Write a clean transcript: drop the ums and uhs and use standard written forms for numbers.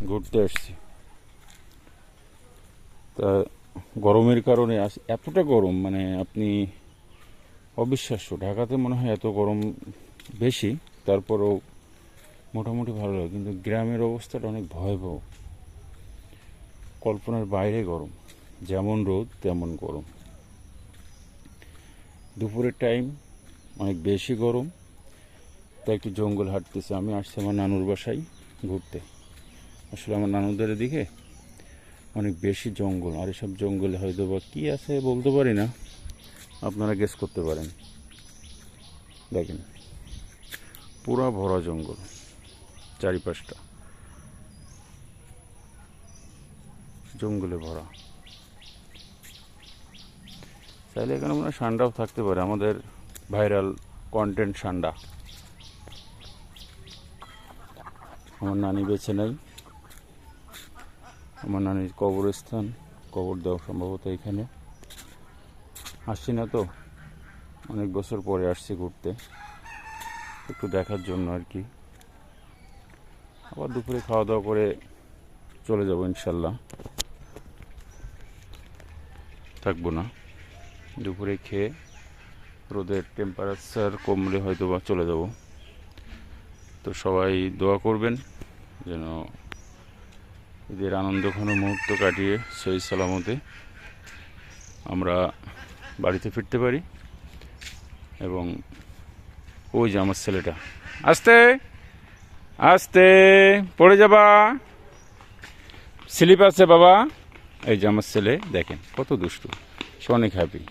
ঘুরতে আসছি। তা গরমের কারণে এতটা গরম, মানে আপনি অবিশ্বাস্য। ঢাকাতে মনে হয় এত গরম বেশি, তারপরেও মোটামুটি ভালো লাগে, কিন্তু গ্রামের অবস্থাটা অনেক ভয়াবহ, কল্পনার বাইরে গরম। যেমন রোদ তেমন গরম। দুপুরের টাইম অনেক বেশি গরম, তাই একটু জঙ্গল হাঁটতেছে। আমি আসছি আমার নানুর বাসায় ঘুরতে। আসলে আমার নানুদের এদিকে অনেক বেশি জঙ্গল, আর এসব জঙ্গলে হয়তো বা কী আছে বলতে পারি না, আপনারা গেস করতে পারেন। দেখেন, পুরা ভরা জঙ্গল, চারিপাশটা জঙ্গলে ভরা। চাইলে এখানে মনে হয় ঠান্ডাও থাকতে পারে, আমাদের ভাইরাল কন্টেন্ট ঠান্ডা। আমার নানি বেছে নাই, আমার নানির কবরস্থান, কবর দেওয়া সম্ভবত এখানে। আসছি না তো, অনেক বছর পরে আসছি ঘুরতে, একটু দেখার জন্য আর কি। আবার দুপুরে খাওয়া দাওয়া করে চলে যাব ইনশাল্লাহ, থাকবো না। দুপুরে খেয়ে রোদের টেম্পারেচার কমলে হয়তো বা চলে যাব। তো সবাই দোয়া করবেন যেন এদের আনন্দঘন মুহূর্ত কাটিয়ে সহি সালামতে আমরা বাড়িতে ফিরতে পারি। এবং ওই যে আমার ছেলেটা, আস্তে আস্তে পড়ে যাবা, স্লিপ আছে বাবা। এই যে আমার ছেলে, দেখেন কত দুষ্টু, সে অনেক হ্যাপি।